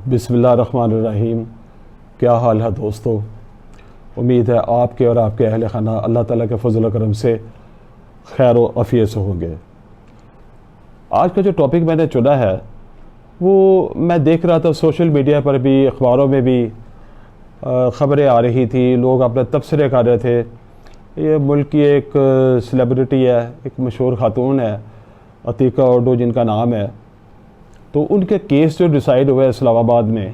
بسم اللہ الرحمن الرحیم۔ کیا حال ہے دوستو؟ امید ہے آپ کے اور آپ کے اہل خانہ اللہ تعالیٰ کے فضل و کرم سے خیر و عافیت سے ہوں گے۔ آج کا جو ٹاپک میں نے چنا ہے وہ میں دیکھ رہا تھا سوشل میڈیا پر بھی، اخباروں میں بھی خبریں آ رہی تھی، لوگ اپنے تبصرے کر رہے تھے۔ یہ ملک کی ایک سیلیبریٹی ہے، ایک مشہور خاتون ہے عتیقہ اڈو جن کا نام ہے، تو ان کے کیس جو ڈیسائیڈ ہوئے اسلام آباد میں،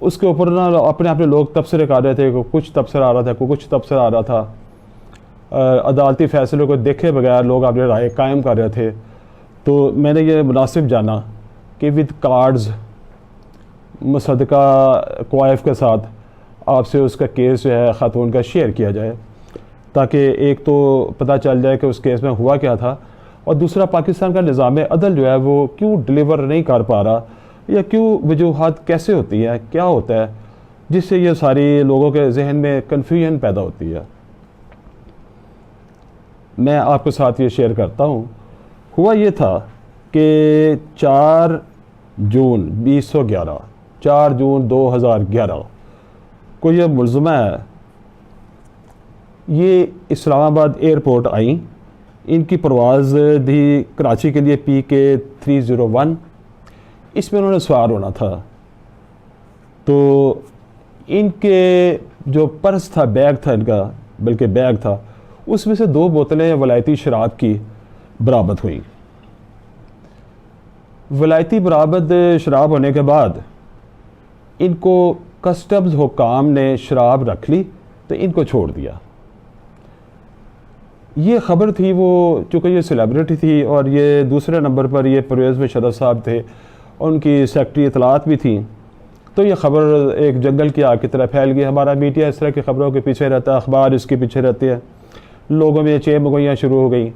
اس کے اوپر نا اپنے لوگ تبصرے کر رہے تھے، کچھ تبصرہ آ رہا تھا، کچھ تبصرہ آ رہا تھا۔ عدالتی فیصلے کو دیکھے بغیر لوگ اپنے رائے قائم کر رہے تھے۔ تو میں نے یہ مناسب جانا کہ ود کارڈز مصدقہ کوائف کے ساتھ آپ سے اس کا کیس جو ہے خاتون کا شیئر کیا جائے، تاکہ ایک تو پتہ چل جائے کہ اس کیس میں ہوا کیا تھا، اور دوسرا پاکستان کا نظام عدل جو ہے وہ کیوں ڈلیور نہیں کر پا رہا، یا کیوں وجوہات کیسے ہوتی ہیں، کیا ہوتا ہے جس سے یہ ساری لوگوں کے ذہن میں کنفیوژن پیدا ہوتی ہے۔ میں آپ کے ساتھ یہ شیئر کرتا ہوں۔ ہوا یہ تھا کہ 4 جون 2011 کو یہ ملزمہ ہے، یہ اسلام آباد ایئرپورٹ آئیں۔ ان کی پرواز تھی کراچی کے لیے PK-301، اس میں انہوں نے سوار ہونا تھا۔ تو ان کے جو پرس تھا، بیگ تھا ان کا، بلکہ بیگ تھا، اس میں سے 2 بوتلیں ولایتی شراب کی برآمد ہوئیں۔ ولایتی برآمد شراب ہونے کے بعد ان کو کسٹمز حکام نے شراب رکھ لی تو ان کو چھوڑ دیا۔ یہ خبر تھی، وہ چونکہ یہ سیلیبریٹی تھی اور یہ دوسرے نمبر پر یہ پرویز مشرف صاحب تھے، ان کی سیکرٹری اطلاعات بھی تھیں، تو یہ خبر ایک جنگل کی آگ کی طرح پھیل گئی۔ ہمارا میڈیا اس طرح کی خبروں کے پیچھے رہتا ہے، اخبار اس کے پیچھے رہتے ہیں، لوگوں میں چہ مگوئیاں شروع ہو گئیں۔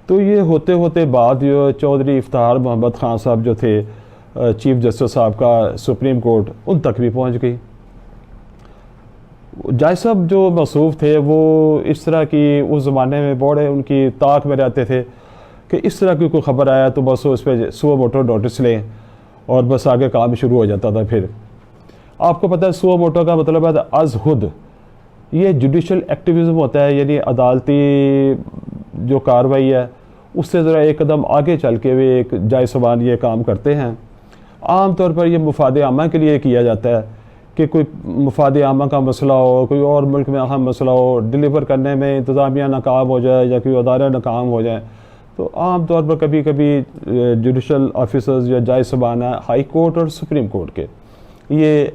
تو یہ ہوتے ہوتے بعد جو چودھری افتخار محمد خان صاحب جو تھے چیف جسٹس صاحب کا سپریم کورٹ، ان تک بھی پہنچ گئی۔ جج صاحب جو موصوف تھے وہ اس طرح کی اس زمانے میں بڑے ان کی طاق میں رہتے تھے کہ اس طرح کی کوئی خبر آیا تو بس اس پہ سو موٹو نوٹس لیں اور بس آگے کام شروع ہو جاتا تھا۔ پھر آپ کو پتہ ہے سو موٹو کا مطلب ہے از خود، یہ جوڈیشل ایکٹیویزم ہوتا ہے، یعنی عدالتی جو کارروائی ہے اس سے ذرا ایک قدم آگے چل کے وہ ایک جائز زبان یہ کام کرتے ہیں۔ عام طور پر یہ مفاد عامہ کے لیے کیا جاتا ہے کہ کوئی مفاد عامہ کا مسئلہ ہو، کوئی اور ملک میں اہم مسئلہ ہو، ڈیلیور کرنے میں انتظامیہ ناکام ہو جائے یا کوئی ادارہ ناکام ہو جائے، تو عام طور پر کبھی کبھی جوڈیشل آفیسرز یا جائز زبان ہے ہائی کورٹ اور سپریم کورٹ کے، یہ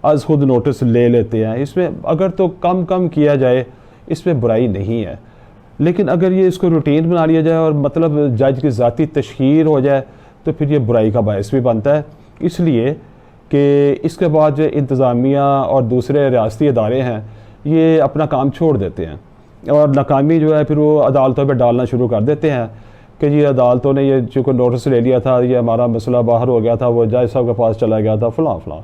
از خود نوٹس لے لیتے ہیں۔ اس میں اگر تو کم کیا جائے اس میں برائی نہیں ہے، لیکن اگر یہ اس کو روٹین بنا لیا جائے اور مطلب جج کی ذاتی تشہیر ہو جائے تو پھر یہ برائی کا باعث بھی بنتا ہے۔ اس لیے کہ اس کے بعد جو انتظامیہ اور دوسرے ریاستی ادارے ہیں یہ اپنا کام چھوڑ دیتے ہیں، اور ناکامی جو ہے پھر وہ عدالتوں پہ ڈالنا شروع کر دیتے ہیں کہ جی عدالتوں نے یہ چونکہ نوٹس لے لیا تھا، یہ ہمارا مسئلہ باہر ہو گیا تھا، وہ جج صاحب کے پاس چلا گیا تھا فلاں،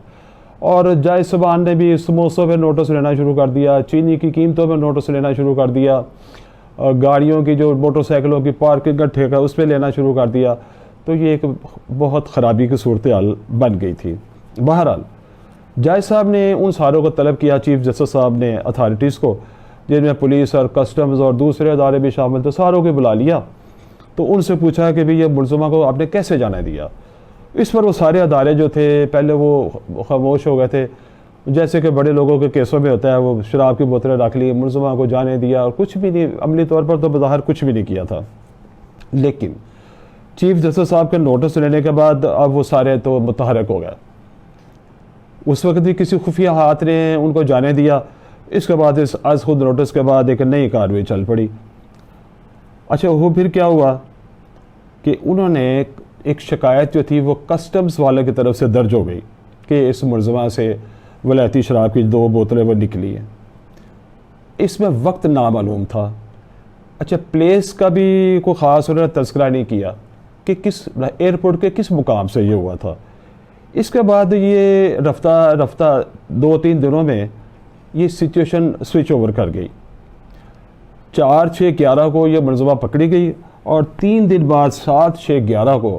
اور جج صاحبان نے بھی سموسوں پہ نوٹس لینا شروع کر دیا، چینی کی قیمتوں پہ نوٹس لینا شروع کر دیا، گاڑیوں کی جو موٹر سائیکلوں کی پارکنگ کا ٹھیکہ اس پہ لینا شروع کر دیا۔ تو یہ ایک بہت خرابی کی صورتحال بن گئی تھی۔ بہرحال جج صاحب نے ان ساروں کو طلب کیا، چیف جسٹس صاحب نے اتھارٹیز کو، جن میں پولیس اور کسٹمز اور دوسرے ادارے بھی شامل تھے، ساروں کو بلا لیا۔ تو ان سے پوچھا کہ بھی یہ ملزمہ کو آپ نے کیسے جانے دیا؟ اس پر وہ سارے ادارے جو تھے پہلے وہ خاموش ہو گئے تھے، جیسے کہ بڑے لوگوں کے کیسوں میں ہوتا ہے، وہ شراب کی بوتلیں رکھ لی، ملزمہ کو جانے دیا اور کچھ بھی نہیں، عملی طور پر تو بظاہر کچھ بھی نہیں کیا تھا۔ لیکن چیف جسٹس صاحب کے نوٹس لینے کے بعد اب وہ سارے تو متحرک ہو گئے۔ اس وقت بھی کسی خفیہ ہاتھ نے ان کو جانے دیا۔ اس کے بعد اس از خود نوٹس کے بعد ایک نئی کارروائی چل پڑی۔ اچھا وہ پھر کیا ہوا کہ انہوں نے ایک شکایت جو تھی وہ کسٹمز والے کی طرف سے درج ہو گئی کہ اس ملزمہ سے ولایتی شراب کی 2 بوتلیں وہ نکلی ہیں۔ اس میں وقت نامعلوم تھا۔ اچھا پلیس کا بھی کوئی خاص انہوں نے تذکرہ نہیں کیا کہ کس ایئرپورٹ کے کس مقام سے یہ ہوا تھا۔ اس کے بعد یہ رفتہ 2-3 دنوں میں یہ سچویشن سوئچ اوور کر گئی۔ 4/6/11 کو یہ ملزمہ پکڑی گئی اور 3 دن بعد 7/6/11 کو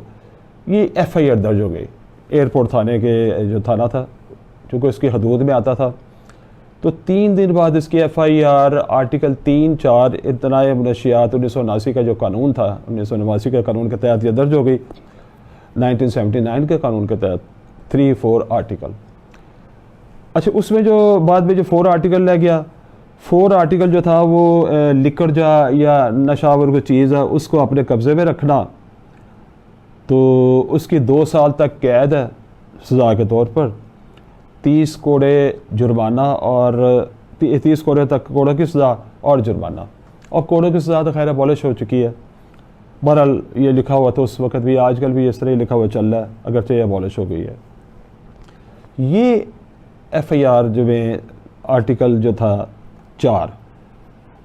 یہ FIR درج ہو گئی ایئرپورٹ تھانے کے جو تھانہ تھا چونکہ اس کی حدود میں آتا تھا. تو 3 دن بعد اس کی FIR آرٹیکل 3-4 امتناع منشیات 1979 کا جو قانون تھا 1989 کے قانون کے تحت یہ درج ہو گئی. 1979 کے قانون کے تحت 3-4 آرٹیکل. اچھا اس میں جو بعد میں جو 4 آرٹیکل رہ گیا, 4 آرٹیکل جو تھا وہ لکڑ جا یا نشاور کوئی چیز ہے اس کو اپنے قبضے میں رکھنا, تو اس کی 2 سال تک قید ہے سزا کے طور پر, 30 کوڑے جرمانہ اور 30 کوڑے تک کوڑوں کی سزا اور جرمانہ. اور کوڑوں کی سزا تو خیر ابالش ہو چکی ہے. بہرحال یہ لکھا ہوا تو اس وقت بھی, آج کل بھی اس طرح ہی لکھا ہوا چل رہا ہے اگرچہ یہ ابالش ہو گئی ہے. یہ FIR جو میں آرٹیکل جو تھا 4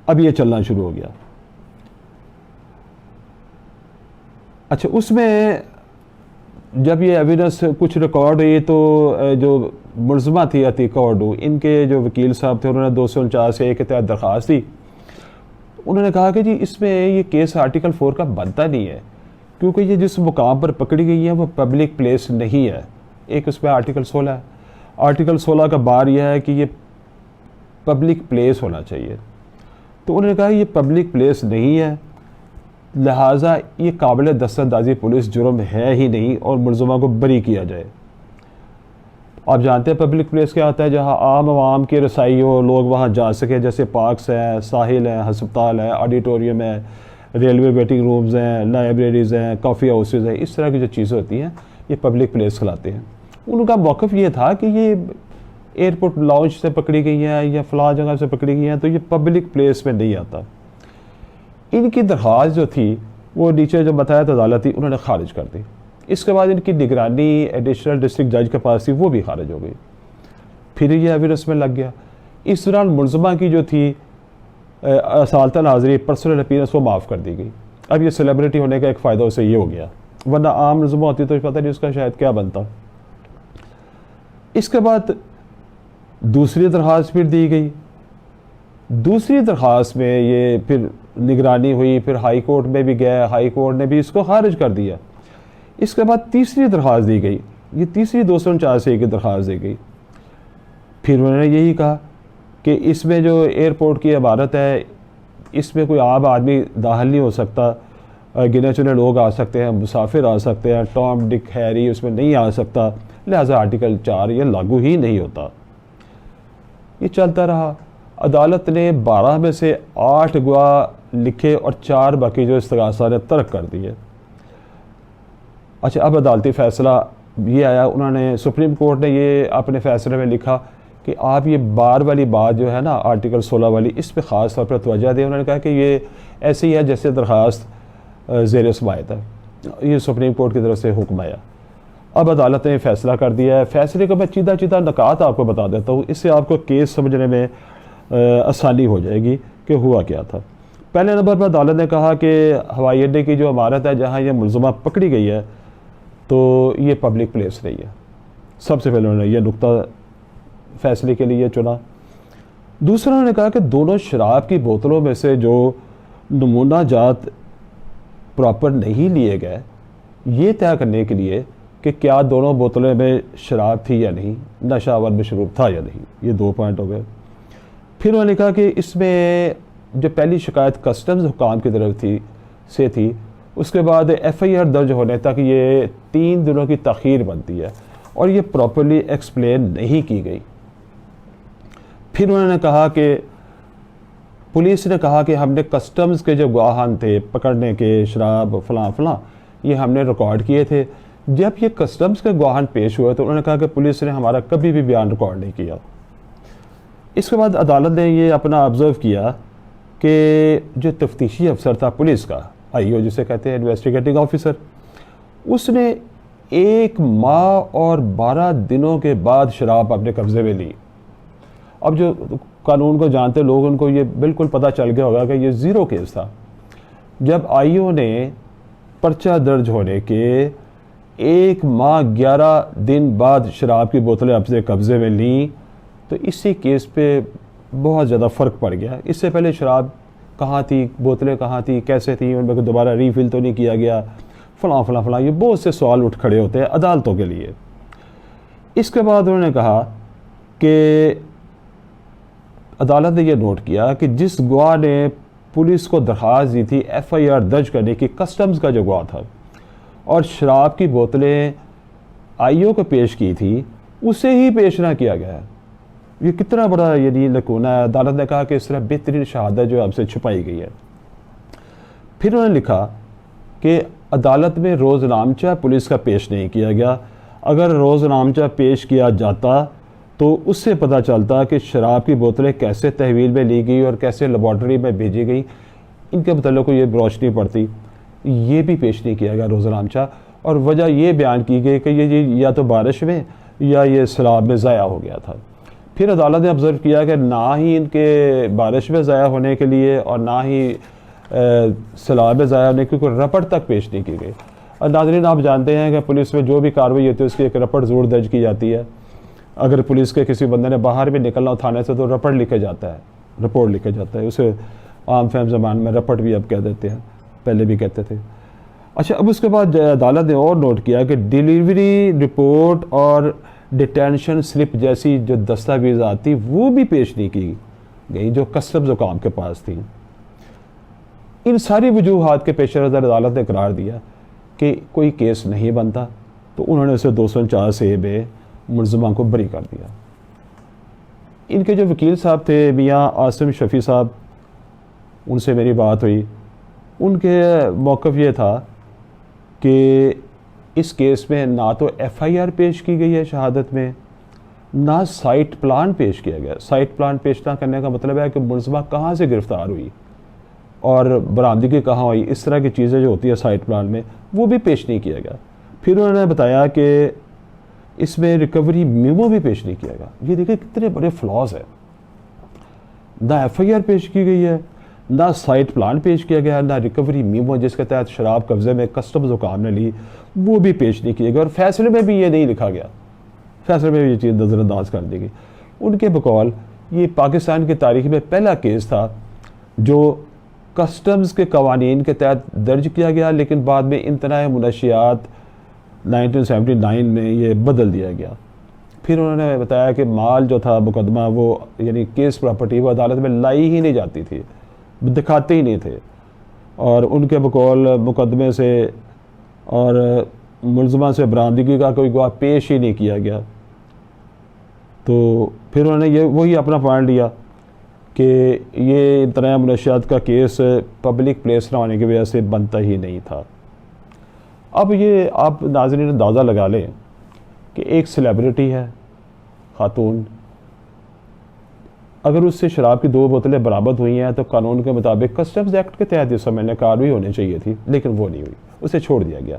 اب یہ چلنا شروع ہو گیا. اچھا اس میں جب یہ ایویڈنس کچھ ریکارڈ ہوئی تو جو ملزمہ تھی عتیقہ اردو, ان کے جو وکیل صاحب تھے انہوں نے 249(a) کے تحت درخواست دی. انہوں نے کہا کہ جی اس میں یہ کیس آرٹیکل 4 کا بنتا نہیں ہے کیونکہ یہ جس مقام پر پکڑی گئی ہے وہ پبلک پلیس نہیں ہے. ایک اس پہ آرٹیکل 16 ہے. آرٹیکل 16 کا بار یہ ہے کہ یہ پبلک پلیس ہونا چاہیے. تو انہوں نے کہا یہ پبلک پلیس نہیں ہے, لہٰذا یہ قابل دستاندازی پولیس جرم ہے ہی نہیں اور ملزمہ کو بری کیا جائے. آپ جانتے ہیں پبلک پلیس کیا ہوتا ہے, جہاں عام عوام کی رسائی ہو, لوگ وہاں جا سکیں, جیسے پارکس ہیں, ساحل ہیں, ہسپتال ہے, آڈیٹوریم ہے, ریلوے ویٹنگ رومز ہیں, لائبریریز ہیں, کافی ہاؤسز ہیں. اس طرح کی جو چیزیں ہوتی ہیں یہ پبلک پلیس کہلاتے ہیں. ان کا موقف یہ تھا کہ یہ ایئرپورٹ لاؤنج سے پکڑی گئی ہیں یا فلاں جگہ سے پکڑی گئی ہیں تو یہ پبلک پلیس میں نہیں آتا. ان کی درخواست جو تھی وہ نیچے جو بتایا تو عدالت تھی انہوں نے خارج کر دی. اس کے بعد ان کی نگرانی ایڈیشنل ڈسٹرکٹ جج کے پاس تھی, وہ بھی خارج ہو گئی. پھر یہ ایویڈنس میں لگ گیا. اس دوران ملزمہ کی جو تھی اصالتاً حاضری پرسنل اپیئرنس وہ معاف کر دی گئی. اب یہ سیلیبریٹی ہونے کا ایک فائدہ اسے یہ ہو گیا, ورنہ عام ملزمہ ہوتی تو پتہ نہیں اس کا شاید کیا بنتا. اس کے بعد دوسری درخواست پھر دی گئی. دوسری درخواست میں یہ پھر نگرانی ہوئی, پھر ہائی کورٹ میں بھی گیا, ہائی کورٹ نے بھی اس کو خارج کر دیا. اس کے بعد تیسری درخواست دی گئی, یہ تیسری 249(a) کی درخواست دی گئی. پھر انہوں نے یہی کہا کہ اس میں جو ایئرپورٹ کی عمارت ہے اس میں کوئی عام آدمی داخل نہیں ہو سکتا, گنے چنے لوگ آ سکتے ہیں, مسافر آ سکتے ہیں, ٹام ڈک ہیری اس میں نہیں آ سکتا, لہٰذا آرٹیکل 4 یہ لاگو ہی نہیں ہوتا. یہ چلتا رہا. عدالت نے 12 میں سے 8 گواہ لکھے اور 4 باقی جو استغاثہ نے ترک کر دیے. اچھا اب عدالتی فیصلہ یہ آیا, انہوں نے سپریم کورٹ نے یہ اپنے فیصلے میں لکھا کہ آپ یہ بار والی بات جو ہے نا آرٹیکل 16 والی, اس پہ خاص طور پر توجہ دیں. انہوں نے کہا کہ یہ ایسے ہی ہے جیسے درخواست زیر سماعت ہے. یہ سپریم کورٹ کی طرف سے حکم آیا. اب عدالت نے فیصلہ کر دیا ہے. فیصلے کو میں چیدہ نکات آپ کو بتا دیتا ہوں, اس سے آپ کو کیس سمجھنے میں آسانی ہو جائے گی کہ ہوا کیا تھا. پہلے نمبر پر عدالت نے کہا کہ ہوائی اڈے کی جو عمارت ہے جہاں یہ ملزمہ پکڑی گئی ہے تو یہ پبلک پلیس نہیں ہے. سب سے پہلے انہوں نے یہ نقطہ فیصلے کے لیے چنا. دوسرا انہوں نے کہا کہ دونوں شراب کی بوتلوں میں سے جو نمونہ جات پراپر نہیں لیے گئے, یہ طے کرنے کے لیے کہ کیا دونوں بوتلوں میں شراب تھی یا نہیں, نشہ آور مشروب تھا یا نہیں, یہ 2 پوائنٹ ہو گئے. پھر انہوں نے کہا کہ اس میں جو پہلی شکایت کسٹمز حکام کی طرف تھی اس کے بعد FIR درج ہونے تک یہ 3 دنوں کی تاخیر بنتی ہے اور یہ پراپرلی ایکسپلین نہیں کی گئی. پھر انہوں نے کہا کہ پولیس نے کہا کہ ہم نے کسٹمز کے جو گواہان تھے پکڑنے کے, شراب فلاں یہ ہم نے ریکارڈ کیے تھے. جب یہ کسٹمز کے گواہان پیش ہوئے تو انہوں نے کہا کہ پولیس نے ہمارا کبھی بھی بیان ریکارڈ نہیں کیا. اس کے بعد عدالت نے یہ اپنا آبزرو کیا کہ جو تفتیشی افسر تھا پولیس کا, IO جسے کہتے ہیں انویسٹیگیٹنگ آفیسر, اس نے 1 ماہ اور 12 دنوں کے بعد شراب اپنے قبضے میں لی. اب جو قانون کو جانتے لوگ ان کو یہ بالکل پتہ چل گیا ہوگا کہ یہ زیرو کیس تھا. جب IO نے پرچہ درج ہونے کے 1 ماہ 11 دن بعد شراب کی بوتلیں اپنے قبضے میں لیں تو اسی کیس پہ بہت زیادہ فرق پڑ گیا. اس سے پہلے شراب کہاں تھی, بوتلیں کہاں تھی, کیسے تھیں, ان میں دوبارہ ریفل تو نہیں کیا گیا, فلاں یہ بہت سے سوال اٹھ کھڑے ہوتے ہیں عدالتوں کے لیے. اس کے بعد انہوں نے کہا کہ عدالت نے یہ نوٹ کیا کہ جس گواہ نے پولیس کو درخواست دی تھی ایف آئی آر درج کرنے کی، کسٹمز کا جو گواہ تھا، اور شراب کی بوتلیں آئی او کو پیش کی تھی، اسے ہی پیش نہ کیا گیا ہے۔ یہ کتنا بڑا یعنی لکونہ ہے۔ عدالت نے کہا کہ اس طرح بہترین شہادت جو اب سے چھپائی گئی ہے۔ پھر انہوں نے لکھا کہ عدالت میں روز نامچہ پولیس کا پیش نہیں کیا گیا۔ اگر روز نامچہ پیش کیا جاتا تو اس سے پتہ چلتا کہ شراب کی بوتلیں کیسے تحویل میں لی گئی اور کیسے لیبارٹری میں بھیجی گئی، ان کے متعلق کو یہ روشنی پڑتی۔ یہ بھی پیش نہیں کیا گیا روز نامچہ، اور وجہ یہ بیان کی گئی کہ یہ یا تو بارش میں یا یہ سیلاب میں ضائع ہو گیا تھا۔ پھر عدالت نے آبزرو کیا کہ نہ ہی ان کے بارش میں ضائع ہونے کے لیے اور نہ ہی سیلاب میں ضائع ہونے کی کوئی رپٹ تک پیش نہیں کی گئی۔ اور ناظرین، آپ جانتے ہیں کہ پولیس میں جو بھی کارروائی ہوتی ہے اس کی ایک رپٹ ضرور درج کی جاتی ہے۔ اگر پولیس کے کسی بندے نے باہر بھی نکلنا ہو تھانے سے تو رپٹ لکھا جاتا ہے، رپورٹ لکھا جاتا ہے، اسے عام فہم زبان میں رپٹ بھی اب کہہ دیتے ہیں، پہلے بھی کہتے تھے۔ اچھا، اب اس کے بعد عدالت نے اور نوٹ کیا کہ ڈیلیوری رپورٹ اور ڈیٹینشن سلپ جیسی جو دستاویزات تھی وہ بھی پیش نہیں کی گئی جو کسٹمز حکام کے پاس تھیں۔ ان ساری وجوہات کے پیش نظر عدالت نے قرار دیا کہ کوئی کیس نہیں بنتا، تو انہوں نے اسے 249 اے میں ملزمہ کو بری کر دیا۔ ان کے جو وکیل صاحب تھے میاں عاصم شفیع صاحب، ان سے میری بات ہوئی۔ ان کے موقف یہ تھا کہ اس کیس میں نہ تو ایف آئی آر پیش کی گئی ہے شہادت میں، نہ سائٹ پلان پیش کیا گیا۔ سائٹ پلان پیش نہ کرنے کا مطلب ہے کہ ملزمہ کہاں سے گرفتار ہوئی اور برآمدگی کہاں ہوئی، اس طرح کی چیزیں جو ہوتی ہے سائٹ پلان میں، وہ بھی پیش نہیں کیا گیا۔ پھر انہوں نے بتایا کہ اس میں ریکوری میمو بھی پیش نہیں کیا گیا۔ یہ دیکھیں کتنے بڑے فلاز ہیں، نہ ایف آئی آر پیش کی گئی ہے، نہ سائٹ پلان پیش کیا گیا، نہ ریکوری میمو جس کے تحت شراب قبضے میں کسٹمز حکام نے لی وہ بھی پیش نہیں کیا گیا، اور فیصلے میں بھی یہ نہیں لکھا گیا، فیصلے میں بھی یہ چیز نظر انداز کر دی گئی۔ ان کے بقول یہ پاکستان کی تاریخ میں پہلا کیس تھا جو کسٹمز کے قوانین کے تحت درج کیا گیا، لیکن بعد میں امتناع منشیات 1979 میں یہ بدل دیا گیا۔ پھر انہوں نے بتایا کہ مال جو تھا مقدمہ وہ یعنی کیس پراپرٹی وہ عدالت میں لائی ہی نہیں جاتی تھی، دکھاتے ہی نہیں تھے، اور ان کے بقول مقدمے سے اور ملزمہ سے برآمدگی کا کوئی گواہ پیش ہی نہیں کیا گیا۔ تو پھر انہوں نے یہ وہی اپنا پوائنٹ لیا کہ یہ امتناع منشیات کا کیس پبلک پلیس نہ ہونے کی وجہ سے بنتا ہی نہیں تھا۔ اب یہ آپ ناظرین اندازہ لگا لیں کہ ایک سیلیبریٹی ہے خاتون، اگر اس سے شراب کی 2 بوتلیں برآمد ہوئی ہیں تو قانون کے مطابق کسٹمز ایکٹ کے تحت اس سمجھ میں کارروائی ہونی چاہیے تھی، لیکن وہ نہیں ہوئی، اسے چھوڑ دیا گیا،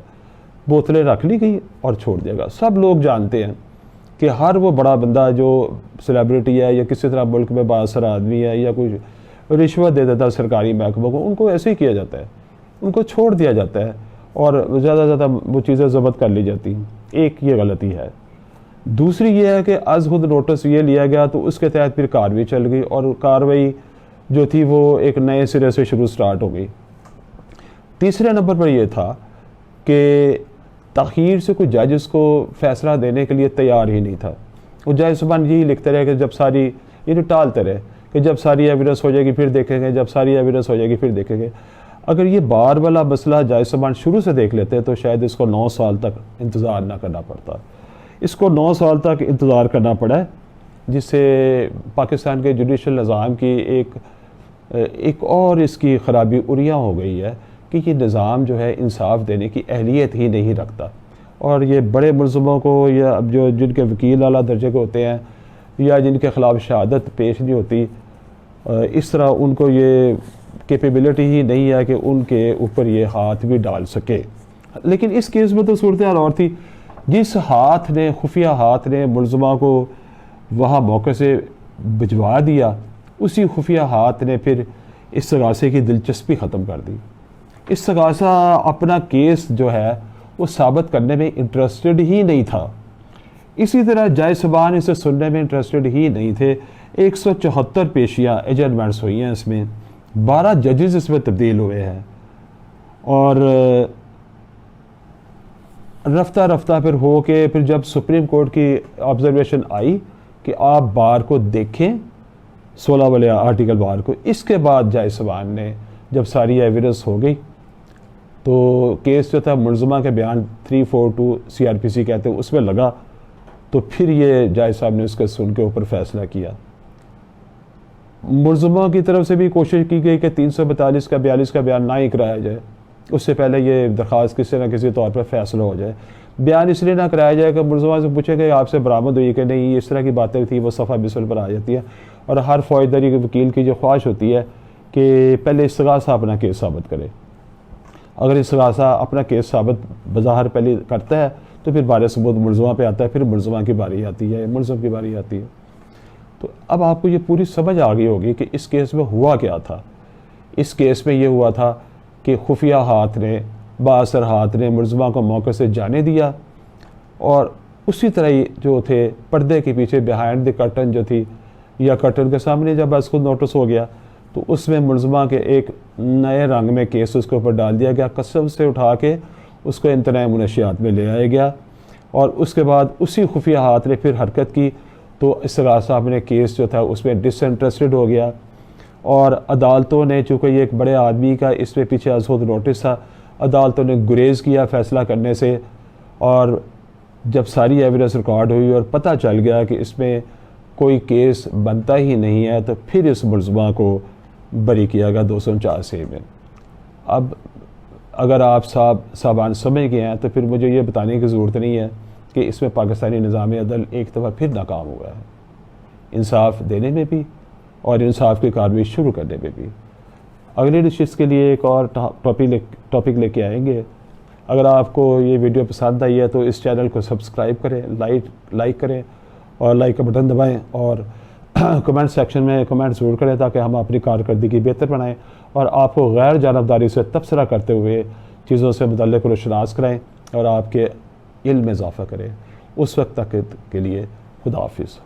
بوتلیں رکھ لی گئی اور چھوڑ دیا گیا۔ سب لوگ جانتے ہیں کہ ہر وہ بڑا بندہ جو سیلیبریٹی ہے یا کسی طرح ملک میں بااثر آدمی ہے یا کوئی رشوت دے دیتا ہے سرکاری محکموں کو، ان کو ایسے ہی کیا جاتا ہے، ان کو چھوڑ دیا جاتا ہے اور زیادہ سے زیادہ وہ چیزیں ضبط کر لی جاتی ہیں۔ ایک یہ غلطی ہے۔ دوسری یہ ہے کہ از خود نوٹس یہ لیا گیا تو اس کے تحت پھر کارروائی چل گئی، اور کارروائی جو تھی وہ ایک نئے سرے سے سٹارٹ ہو گئی۔ تیسرے نمبر پر یہ تھا کہ تاخیر سے کوئی جج اس کو فیصلہ دینے کے لیے تیار ہی نہیں تھا۔ وہ جج صاحبان یہی لکھتے رہے کہ جب ساری یعنی ٹالتے رہے کہ جب ساری ایویڈنس ہو جائے گی پھر دیکھیں گے، جب ساری ایویڈنس ہو جائے گی پھر دیکھیں گے۔ اگر یہ بار والا مسئلہ جج صاحبان شروع سے دیکھ لیتے تو شاید اس کو 9 سال تک انتظار نہ کرنا پڑتا۔ اس کو 9 سال تک انتظار کرنا پڑا ہے، جس سے پاکستان کے جوڈیشل نظام کی ایک اور اس کی خرابی عریاں ہو گئی ہے کہ یہ نظام جو ہے انصاف دینے کی اہلیت ہی نہیں رکھتا، اور یہ بڑے ملزموں کو یا اب جو جن کے وکیل اعلیٰ درجے کے ہوتے ہیں یا جن کے خلاف شہادت پیش نہیں ہوتی، اس طرح ان کو یہ کیپیبلٹی ہی نہیں ہے کہ ان کے اوپر یہ ہاتھ بھی ڈال سکے۔ لیکن اس کیس میں تو صورتحال اور تھی۔ جس ہاتھ نے خفیہ ہاتھ نے ملزمہ کو وہاں موقع سے بھجوا دیا، اسی خفیہ ہاتھ نے پھر استغاثے کی دلچسپی ختم کر دی۔ استغاثہ اپنا کیس جو ہے وہ ثابت کرنے میں انٹرسٹڈ ہی نہیں تھا، اسی طرح جج صاحبان اسے سننے میں انٹرسٹڈ ہی نہیں تھے۔ 174 پیشیاں ایجنٹمنٹس ہوئی ہیں، اس میں 12 ججز اس میں تبدیل ہوئے ہیں، اور رفتہ رفتہ پھر ہو کے پھر جب سپریم کورٹ کی آبزرویشن آئی کہ آپ بار کو دیکھیں 16 والے آرٹیکل بار کو، اس کے بعد جج صاحبان نے جب ساری ایویڈنس ہو گئی تو کیس جو تھا ملزمہ کے بیان 342 CRPC کہتے ہیں اس میں لگا، تو پھر یہ جج صاحب نے اس کے سن کے اوپر فیصلہ کیا۔ ملزمہ کی طرف سے بھی کوشش کی گئی کہ 342 کا 42 کا بیان نہ ہی کرایا جائے، اس سے پہلے یہ درخواست کسی نہ کسی طور پر فیصلہ ہو جائے۔ بیان اس لیے نہ کرایا جائے کہ ملزمہ سے پوچھے کہ آپ سے برآمد ہوئی کہ نہیں، اس طرح کی باتیں تھیں، وہ صفحہ 20 پر آ جاتی ہے۔ اور ہر فوجداری کے وکیل کی جو خواہش ہوتی ہے کہ پہلے استغاثہ اپنا کیس ثابت کرے، اگر استغاثہ اپنا کیس ثابت بظاہر پہلے کرتا ہے تو پھر بارِ ثبوت ملزمہ پہ آتا ہے، پھر ملزمہ کی باری آتی ہے، ملزم کی باری آتی ہے۔ تو اب آپ کو یہ پوری سمجھ آ گئی ہوگی کہ اس کیس میں ہوا کیا تھا۔ اس کیس میں یہ ہوا تھا کہ خفیہ ہاتھ نے، بااثر ہاتھ نے ملزمہ کو موقع سے جانے دیا، اور اسی طرح ہی جو تھے پردے کے پیچھے بیہائنڈ دی کرٹن جو تھی، یا کرٹن کے سامنے جب اس کو نوٹس ہو گیا تو اس میں ملزمہ کے ایک نئے رنگ میں کیس اس کے اوپر ڈال دیا گیا، قسم سے اٹھا کے اس کو امتناع منشیات میں لے آیا گیا، اور اس کے بعد اسی خفیہ ہاتھ نے پھر حرکت کی تو استغاثہ صاحب نے کیس جو تھا اس میں ڈس انٹرسٹڈ ہو گیا، اور عدالتوں نے، چونکہ یہ ایک بڑے آدمی کا اس میں پیچھے ازخود نوٹس تھا، عدالتوں نے گریز کیا فیصلہ کرنے سے، اور جب ساری ایویڈنس ریکارڈ ہوئی اور پتہ چل گیا کہ اس میں کوئی کیس بنتا ہی نہیں ہے، تو پھر اس ملزمہ کو بری کیا گیا 249A میں۔ اب اگر آپ صاحبان سمجھ گئے ہیں تو پھر مجھے یہ بتانے کی ضرورت نہیں ہے کہ اس میں پاکستانی نظام عدل ایک دفعہ پھر ناکام ہوا ہے، انصاف دینے میں بھی اور انصاف کی کارروائی شروع کرنے میں بھی۔ اگلی نشست کے لیے ایک اور ٹاپک لے کے آئیں گے۔ اگر آپ کو یہ ویڈیو پسند آئی ہے تو اس چینل کو سبسکرائب کریں، لائک کریں اور لائک کا بٹن دبائیں، اور کمنٹ سیکشن میں کمنٹ ضرور کریں تاکہ ہم اپنی کارکردگی بہتر بنائیں اور آپ کو غیر جانبداری سے تبصرہ کرتے ہوئے چیزوں سے متعلق روشناس کریں اور آپ کے علم میں اضافہ کریں۔ اس وقت تک کے لیے خدا حافظ۔